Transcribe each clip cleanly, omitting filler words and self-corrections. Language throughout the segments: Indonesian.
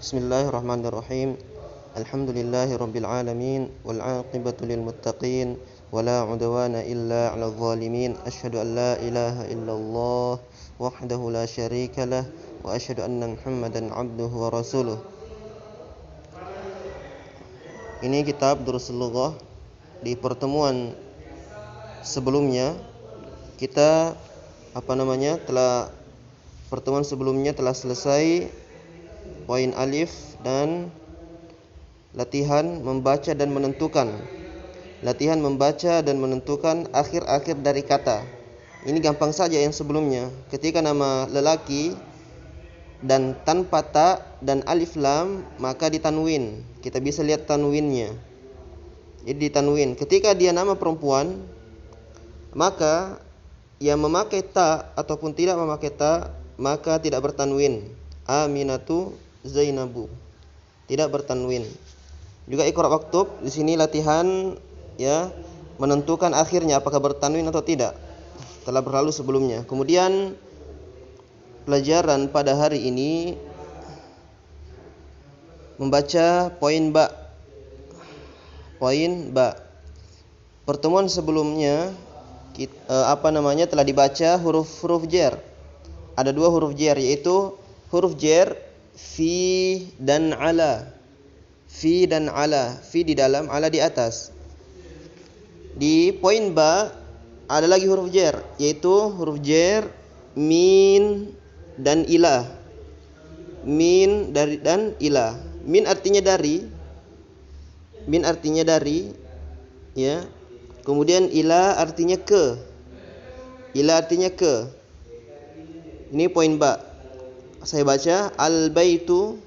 Bismillahirrahmanirrahim. Alhamdulillahi rabbil alamin wal 'aqibatu lil muttaqin wala 'udwana illa 'alal zalimin. Asyhadu an la ilaha illallah wahdahu la syarikalah wa asyhadu anna Muhammadan 'abduhu wa rasuluh. Ini kitab Durusul Lughah. Di pertemuan sebelumnya kita telah selesai poin alif dan latihan membaca dan menentukan. Latihan membaca dan menentukan akhir-akhir dari kata. Ini gampang saja yang sebelumnya. Ketika nama lelaki dan tanpa ta dan alif lam maka ditanwin. Kita bisa lihat tanwinnya. Jadi ditanwin. Ketika dia nama perempuan maka yang memakai ta ataupun tidak memakai ta maka tidak bertanwin. Aminatu Zainabu. Tidak bertanwin. Juga Iqra waktub, di sini latihan menentukan akhirnya apakah bertanwin atau tidak. Telah berlalu sebelumnya. Kemudian pelajaran pada hari ini membaca poin ba. Poin ba. Pertemuan sebelumnya telah dibaca huruf jar. Ada dua huruf jar, yaitu huruf jar fi dan ala. Fi dan ala. Fi di dalam, ala di atas. Di poin ba ada lagi huruf jar, yaitu huruf jar min dan ilah. Min dari dan ilah. Min artinya dari. Min artinya dari, ya. Kemudian ilah artinya ke. Ilah artinya ke. Ini poin ba. Saya baca al-baitu.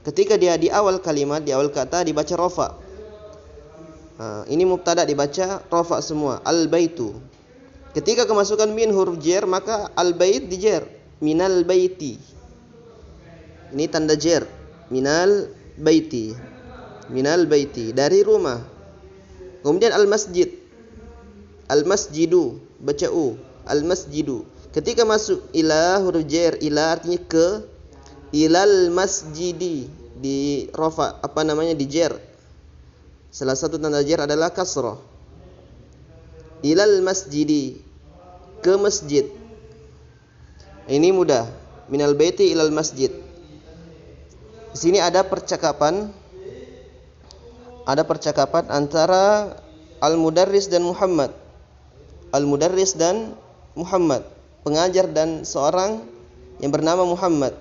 Ketika dia di awal kalimat, di awal kata dibaca rafa. Ini mubtada dibaca rafa semua. Al-baitu. Ketika kemasukan min huruf jar maka al-bait dijar. Minal baiti. Ini tanda jar. Minal baiti. Minal baiti. Dari rumah. Kemudian al-masjid. Al-masjidu. Baca u. Al-masjidu. Ketika masuk ila huruf jar, ila artinya ke. Ilal masjidi di rafa, di jar. Salah satu tanda jar adalah kasrah. Ilal masjidi, ke masjid. Ini mudah. Minal baiti ilal masjid. Di sini ada percakapan antara al-mudarris dan Muhammad. Al-mudarris dan Muhammad, pengajar dan seorang yang bernama Muhammad.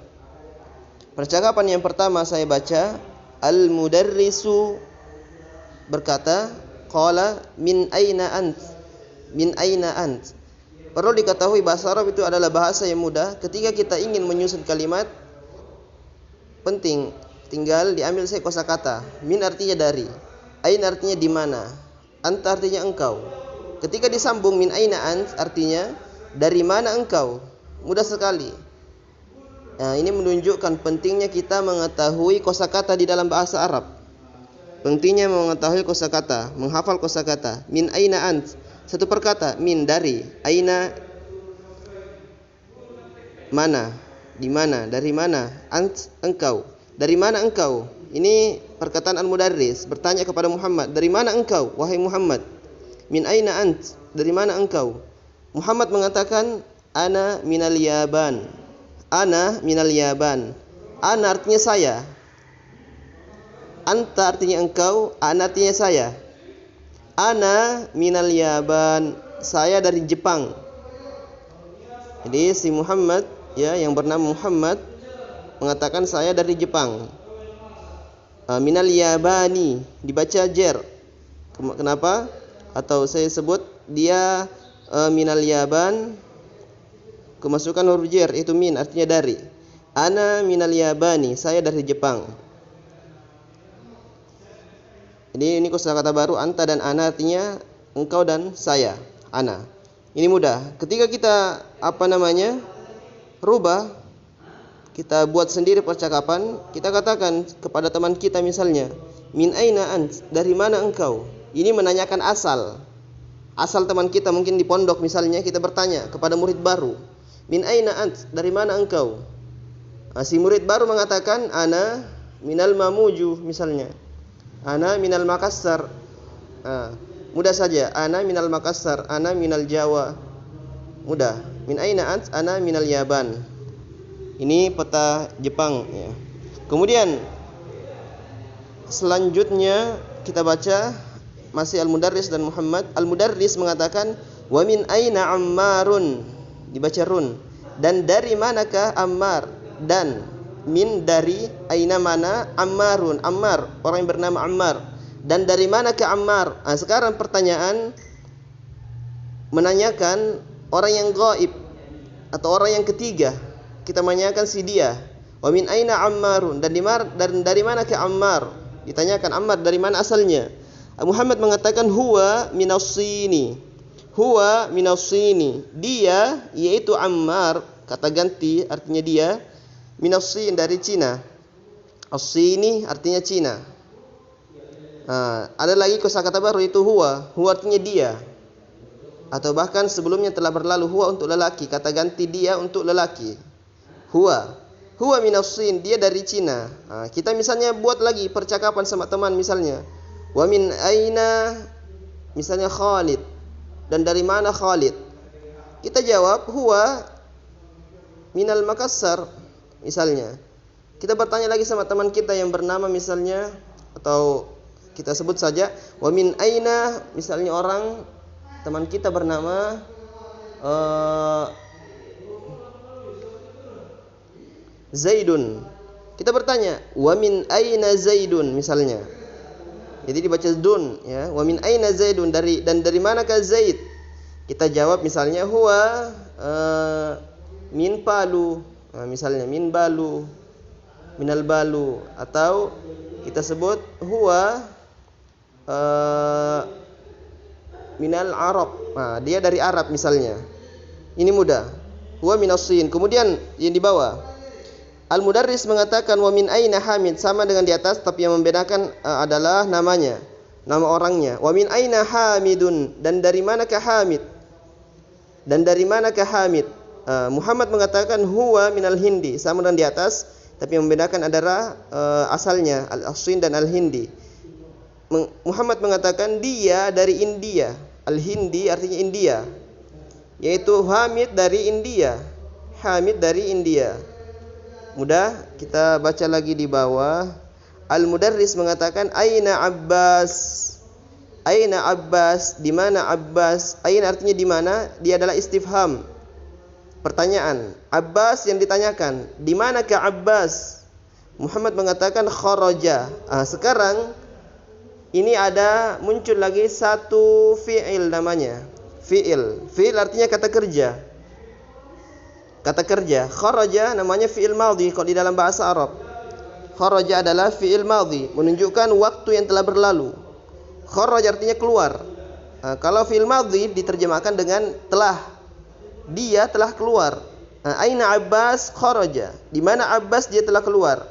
Percakapan yang pertama saya baca, al-mudarrisu berkata, qala min aina ant? Min aina ant? Perlu diketahui bahasa Arab itu adalah bahasa yang mudah. Ketika kita ingin menyusun kalimat, penting tinggal diambil saja kosakata. Min artinya dari, ain artinya di mana, ant artinya engkau. Ketika disambung min aina ant artinya dari mana engkau. Mudah sekali. Nah, ini menunjukkan pentingnya kita mengetahui kosakata di dalam bahasa Arab. Pentingnya mengetahui kosakata, menghafal kosakata. Min aina ant, satu perkata. Min dari, aina mana, di mana, dari mana. Ant engkau, dari mana engkau. Ini perkataan al-mudarris bertanya kepada Muhammad, dari mana engkau wahai Muhammad. Min aina ant, dari mana engkau. Muhammad mengatakan, ana minal yaban. Ana minal yaban. Ana artinya saya. Anta artinya engkau, ana artinya saya. Ana minal yaban. Saya dari Jepang. Jadi si Muhammad yang bernama Muhammad mengatakan saya dari Jepang. Minal yabani dibaca jar. Kenapa? Atau saya sebut dia minal yaban, kemasukan huruf jar itu min artinya dari. Ana minal yabani, saya dari Jepang. Jadi ini kosakata baru, anta dan ana artinya engkau dan saya, ana. Ini mudah. Ketika kita rubah, kita buat sendiri percakapan, kita katakan kepada teman kita misalnya, min aina ant, dari mana engkau. Ini menanyakan asal. Asal teman kita mungkin di pondok misalnya, kita bertanya kepada murid baru, min aina ant, dari mana engkau? Si murid baru mengatakan ana minal Mamuju misalnya. Ana minal Makassar. Mudah saja. Ana minal Makassar, ana minal Jawa. Mudah. Min aina ant? Ana minal Yaban. Ini peta Jepang ya. Kemudian selanjutnya kita baca masih Al-Mudarris dan Muhammad. Al-Mudarris mengatakan wa min aina Ammarun, dibaca run. Dan dari manakah Ammar? Dan min dari aina mana Ammarun, Ammar, orang yang bernama Ammar. Dan dari manakah Ammar? Sekarang pertanyaan menanyakan orang yang gaib atau orang yang ketiga. Kita menanyakan si dia. Wa min aina Ammarun, dan dari manakah Ammar? Ditanyakan Ammar dari mana asalnya? Muhammad mengatakan huwa minassini. Huwa minassini. Dia yaitu Ammar, kata ganti artinya dia, minassin dari Cina. As-sini artinya Cina. Ada lagi kosakata baru itu huwa. Huwa artinya dia. Atau bahkan sebelumnya telah berlalu huwa untuk lelaki, kata ganti dia untuk lelaki. Huwa minassin, dia dari Cina. Kita misalnya buat lagi percakapan sama teman misalnya. Wa min aina misalnya Khalid, dan dari mana Khalid? Kita jawab huwa minal Makassar misalnya. Kita bertanya lagi sama teman kita yang bernama misalnya, atau kita sebut saja wa min aina misalnya orang teman kita bernama Zaidun. Kita bertanya wa min aina Zaidun misalnya. Jadi dibaca dun ya. Wa min aina Zaidun, dari manakah Zaid? Kita jawab misalnya huwa min Palu. Misalnya min Balu, minal Balu, atau kita sebut huwa minal Arab. Dia dari Arab misalnya. Ini mudah. Huwa minassin. Kemudian yang di bawah Al-Mudarris mengatakan wa min aina Hamid, sama dengan di atas, tapi yang membedakan adalah namanya, nama orangnya. Wa min aina Hamidun, dan dari manakah Hamid? Dan dari manakah Hamid? Muhammad mengatakan huwa minal Hindi, sama dengan di atas, tapi yang membedakan adalah asalnya Al-Ashin dan Al-Hindi. Muhammad mengatakan dia dari India. Al-Hindi artinya India, yaitu Hamid dari India. Hamid dari India. Mudah, kita baca lagi di bawah. Al-Mudarris mengatakan aina Abbas. Aina Abbas, di mana Abbas? Aina artinya di mana? Dia adalah istifham, pertanyaan. Abbas yang ditanyakan, di manakah Abbas? Muhammad mengatakan kharaja. Sekarang ini ada muncul lagi satu fi'il namanya. Fi'il artinya kata kerja. Kata kerja. Kharaja namanya fi'il madhi kalau di dalam bahasa Arab. Kharaja adalah fi'il madhi, menunjukkan waktu yang telah berlalu. Kharaja artinya keluar. Kalau fi'il madhi diterjemahkan dengan telah. Dia telah keluar. Aina Abbas kharaja. Di mana Abbas dia telah keluar.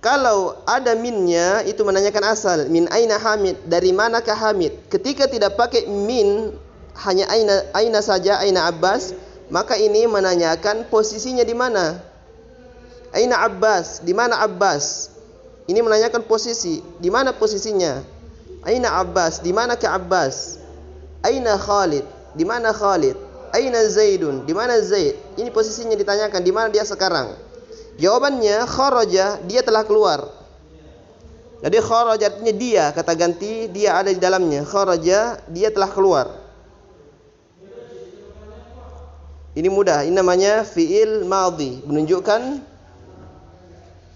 Kalau ada minnya itu menanyakan asal. Min aina Hamid, dari manakah Hamid? Ketika tidak pakai min, hanya aina saja, aina Abbas, maka ini menanyakan posisinya di mana. Aina Abbas, di mana Abbas? Ini menanyakan posisi, di mana posisinya? Aina Abbas, di manakah Abbas? Aina Khalid, di mana Khalid? Aina Zaidun, di mana Zaid? Ini posisinya ditanyakan, di mana dia sekarang? Jawabannya kharaja, dia telah keluar. Jadi kharaja artinya dia, kata ganti dia ada di dalamnya. Kharaja, dia telah keluar. Ini mudah, ini namanya fi'il madhi, menunjukkan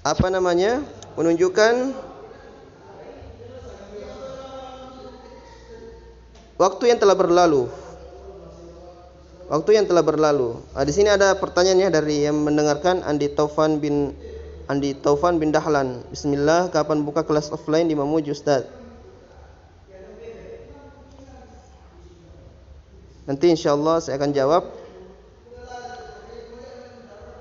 apa namanya? Menunjukkan waktu yang telah berlalu. Waktu yang telah berlalu. Di sini ada pertanyaannya dari yang mendengarkan Andi Taufan bin Dahlan. Bismillah, kapan buka kelas offline di Mamuju Ustaz? Nanti insyaallah saya akan jawab.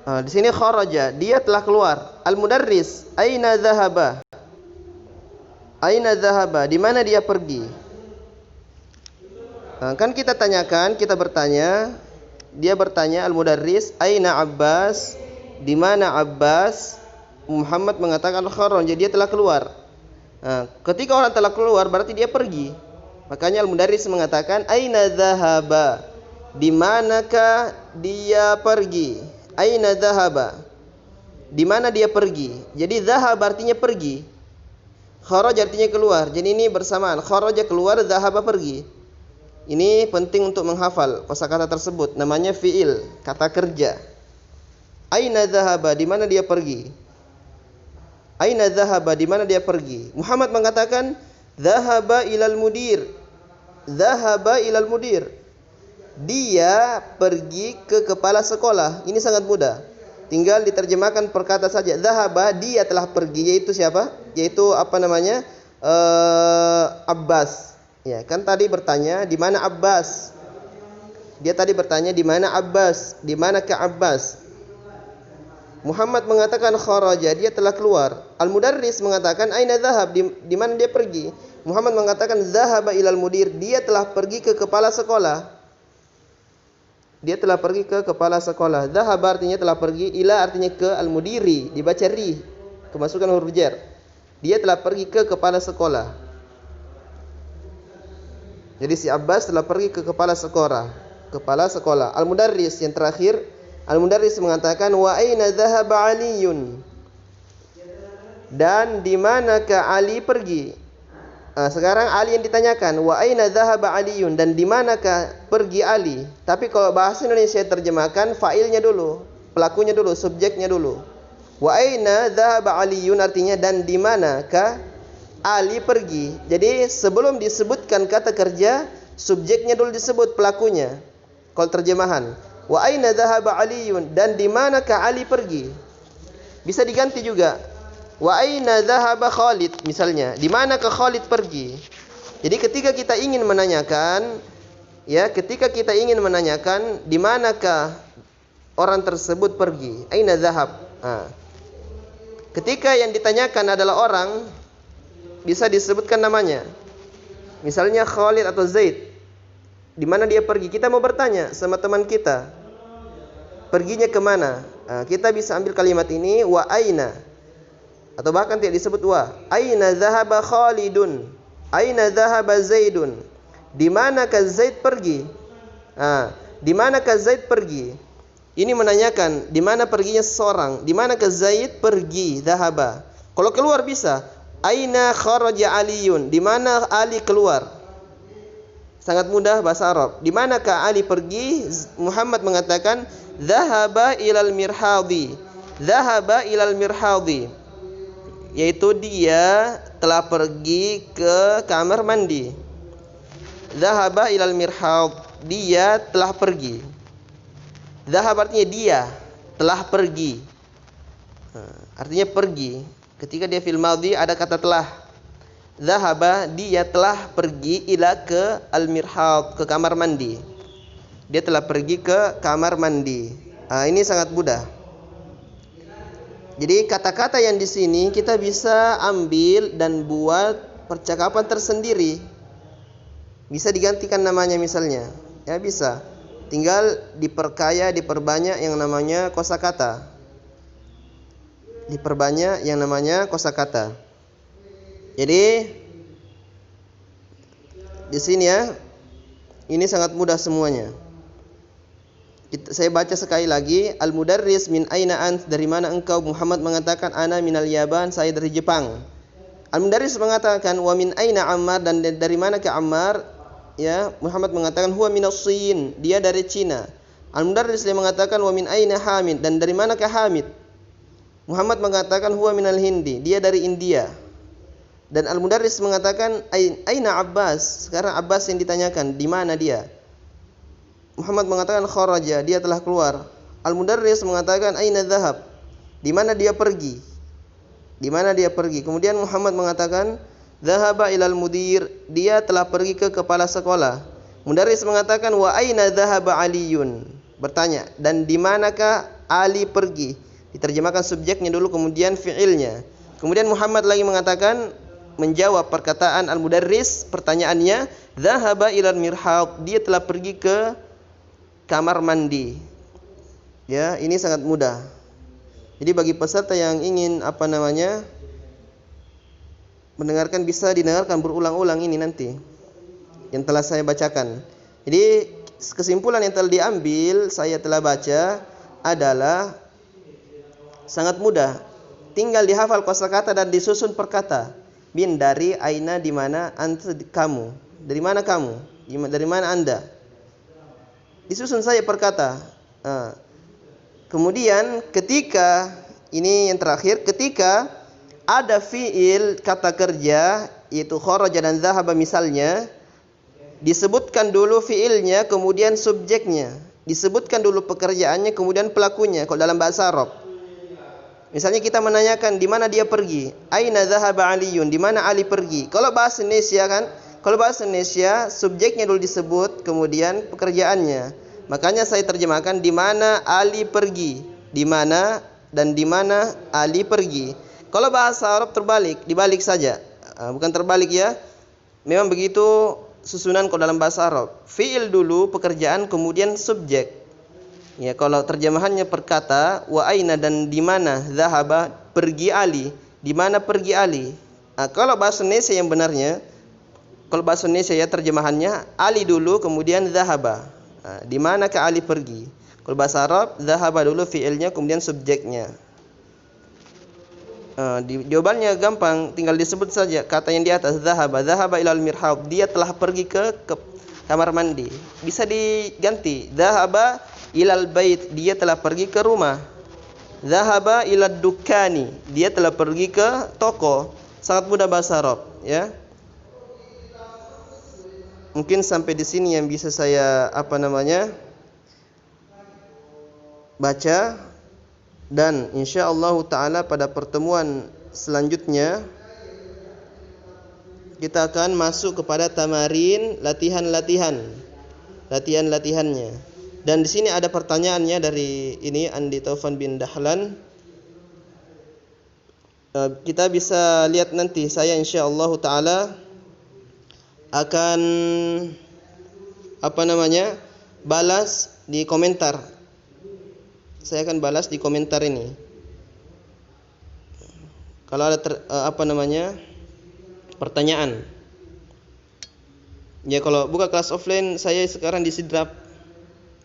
Di sini kharaja, dia telah keluar. Al-Mudarris, aina dhahaba? Aina dhahaba? Di mana dia pergi? Kan kita tanyakan, kita bertanya, dia bertanya Al-Mudarris, aina Abbas? di mana Abbas, Muhammad mengatakan kharaja, dia telah keluar. Nah, ketika orang telah keluar berarti dia pergi. Makanya Al-Mudarris mengatakan aina dhahaba, di manakah dia pergi? Aina dhahaba, di mana dia pergi? Jadi dhahab artinya pergi, kharaj artinya keluar. Jadi ini bersamaan, kharaja keluar, dhahaba pergi. Ini penting untuk menghafal kosakata tersebut, namanya fiil, kata kerja. Aina dhahaba, di mana dia pergi? Aina dhahaba, di mana dia pergi? Muhammad mengatakan dhahaba ilal mudir. Dhahaba ilal mudir. Dia pergi ke kepala sekolah. Ini sangat mudah. Tinggal diterjemahkan perkata saja. Dhahaba, dia telah pergi, yaitu siapa? Yaitu Abbas. Ya, kan tadi bertanya di mana Abbas? Dia tadi bertanya di mana Abbas? Di manakah Abbas? Muhammad mengatakan kharaja, dia telah keluar. Al-Mudarris mengatakan aina dhahab, di mana dia pergi? Muhammad mengatakan dhahaba ilal mudir, dia telah pergi ke kepala sekolah. Dia telah pergi ke kepala sekolah. Dhahaba artinya telah pergi, ila artinya ke, al-mudiri dibaca ri, kemasukan huruf jar. Dia telah pergi ke kepala sekolah. Jadi si Abbas telah pergi ke kepala sekolah. Kepala sekolah. Al-Mudarris yang terakhir, Al-Mudarris mengatakan wa aina dhahaba Aliyun, dan di manakah Ali pergi? Sekarang Ali yang ditanyakan, wa aina dhahaba Aliyun, dan di manakah pergi Ali? Tapi kalau bahasa Indonesia terjemahkan fa'ilnya dulu, pelakunya dulu, subjeknya dulu. Wa aina dhahaba Aliyun artinya dan di manakah Ali pergi. Jadi sebelum disebutkan kata kerja, subjeknya dulu disebut, pelakunya. Kalau terjemahan, wa aina dhahaba Aliyun, dan di manakah Ali pergi? Bisa diganti juga, wa aina dhahaba Khalid, misalnya, di manakah Khalid pergi? Jadi ketika kita ingin menanyakan, di manakah orang tersebut pergi, aina dhahab. Ketika yang ditanyakan adalah orang, bisa disebutkan namanya. Misalnya Khalid atau Zaid, di mana dia pergi? Kita mau bertanya sama teman kita, perginya kemana? Kita bisa ambil kalimat ini, wa aina, atau bahkan tidak disebut wa. Aina dhahaba Khalidun, aina dhahaba Zaidun, di manakah Zaid pergi? Di manakah Zaid pergi? Ini menanyakan di mana perginya seseorang. Di manakah Zaid pergi? Dhahaba. Kalau keluar bisa, aina kharaja Aliyun, di mana Ali keluar? Sangat mudah bahasa Arab. Di manakah Ali pergi? Muhammad mengatakan dhahaba ilal mirhadi. Dhahaba ilal mirhadi, yaitu dia telah pergi ke kamar mandi. Dhahaba ilal mirhad, dia telah pergi. Dhahab artinya dia telah pergi. Artinya pergi. Ketika dia fil madhi ada kata telah. Dhahaba, dia telah pergi ila ke al-mirhad, ke kamar mandi. Dia telah pergi ke kamar mandi. Ini sangat mudah. Jadi kata-kata yang di sini kita bisa ambil dan buat percakapan tersendiri. Bisa digantikan namanya misalnya. Ya bisa. Tinggal diperkaya, diperbanyak yang namanya kosakata. Diperbanyak yang namanya kosakata. Jadi di sini ya, ini sangat mudah semuanya. Saya baca sekali lagi. Al-Mudarris min aina ant, dari mana engkau? Muhammad mengatakan ana minal Yaban, saya dari Jepang. Al-Mudarris mengatakan wa min aina Ammar, dan dari mana ke Ammar? Ya, Muhammad mengatakan huwa minas Sin, dia dari Cina. Al-Mudarris dia mengatakan wa min aina Hamid, dan dari mana ke Hamid? Muhammad mengatakan huwa minal Hindi, dia dari India. Dan Al-Mudarris mengatakan aina Abbas, sekarang Abbas yang ditanyakan, di mana dia? Muhammad mengatakan kharaja, dia telah keluar. Al-Mudarris mengatakan aina dhahab, di mana dia pergi? Di mana dia pergi? Kemudian Muhammad mengatakan dhahaba ilal mudir, dia telah pergi ke kepala sekolah. Mudarris mengatakan wa aina dhahaba Aliyun, bertanya, dan di manakah Ali pergi? Diterjemahkan subjeknya dulu, kemudian fi'ilnya. Kemudian Muhammad lagi mengatakan, menjawab perkataan Al-Mudarris, pertanyaannya, dhahaba ilal mirhad, dia telah pergi ke kamar mandi. Ya, ini sangat mudah. Jadi bagi peserta yang ingin mendengarkan, bisa didengarkan berulang-ulang ini nanti yang telah saya bacakan. Jadi kesimpulan yang telah diambil, saya telah baca adalah sangat mudah. Tinggal dihafal kosakata dan disusun per kata. Bin dari aina, di mana, anta kamu. Dari mana kamu? Dari mana Anda? Disusun saja per kata. Kemudian ketika ini yang terakhir, ketika ada fiil kata kerja yaitu kharaja dan dhahaba misalnya, disebutkan dulu fiilnya kemudian subjeknya, disebutkan dulu pekerjaannya kemudian pelakunya kalau dalam bahasa Arab. Misalnya kita menanyakan di mana dia pergi, aina dhahaba Aliyun, di mana Ali pergi. Kalau bahasa Indonesia subjeknya dulu disebut kemudian pekerjaannya. Makanya saya terjemahkan di mana Ali pergi, di mana dan di mana Ali pergi. Kalau bahasa Arab terbalik, dibalik saja. Bukan terbalik ya. Memang begitu susunan kalau dalam bahasa Arab. Fiil dulu pekerjaan kemudian subjek. Ya, kalau terjemahannya per kata, wa aina dan di mana dhahaba pergi Ali, di mana pergi Ali. Kalau bahasa Indonesia yang benarnya, kalau bahasa Indonesia ya terjemahannya Ali dulu kemudian dhahaba. Di mana ke Ali pergi. Kalau bahasa Arab dhahaba dulu fiilnya kemudian subjeknya. Jawabannya gampang, tinggal disebut saja kata yang di atas, dhahaba ilal mirhab, dia telah pergi ke kamar mandi. Bisa diganti, dhahaba ilal bait, dia telah pergi ke rumah. Dhahaba ilad dukani, dia telah pergi ke toko. Sangat mudah bahasa Arab, ya. Mungkin sampai di sini yang bisa saya baca, dan insyaallah taala pada pertemuan selanjutnya kita akan masuk kepada tamarin, latihan-latihannya. Dan di sini ada pertanyaannya dari ini Andi Taufan bin Dahlan. Kita bisa lihat nanti, saya insyaallah taala akan balas di komentar. Saya akan balas di komentar ini. Kalau ada pertanyaan. Ya, kalau buka kelas offline saya sekarang di Sidrap.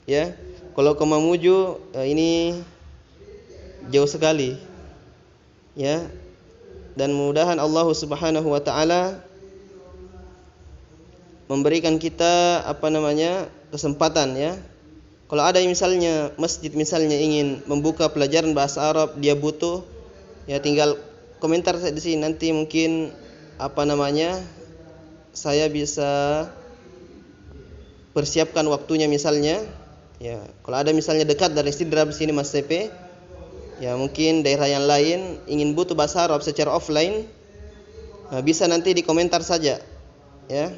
Ya. Kalau ke Mamuju ini jauh sekali. Ya. Dan mudah-mudahan Allah Subhanahu wa taala memberikan kita kesempatan, ya. Kalau ada misalnya masjid ingin membuka pelajaran bahasa Arab, dia butuh, ya tinggal komentar saya di sini, nanti mungkin saya bisa persiapkan waktunya misalnya. Ya, kalau ada misalnya dekat dari Sidrap sini Mas CP, ya mungkin daerah yang lain ingin butuh bahasa Arab secara offline, bisa nanti di komentar saja, ya.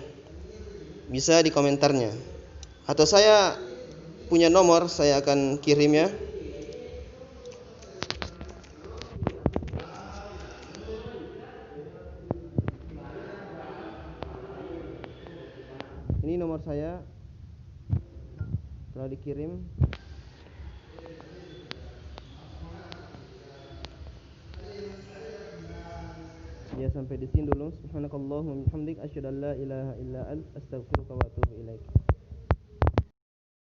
Bisa di komentarnya. Atau saya punya nomor, saya akan kirim, ya. Ini nomor saya telah dikirim. Ya, sampai di sini dulu. Subhanakallahumma wa bihamdik asyhadu an la ilaha illa anta astaghfiruka wa atubu ilaik.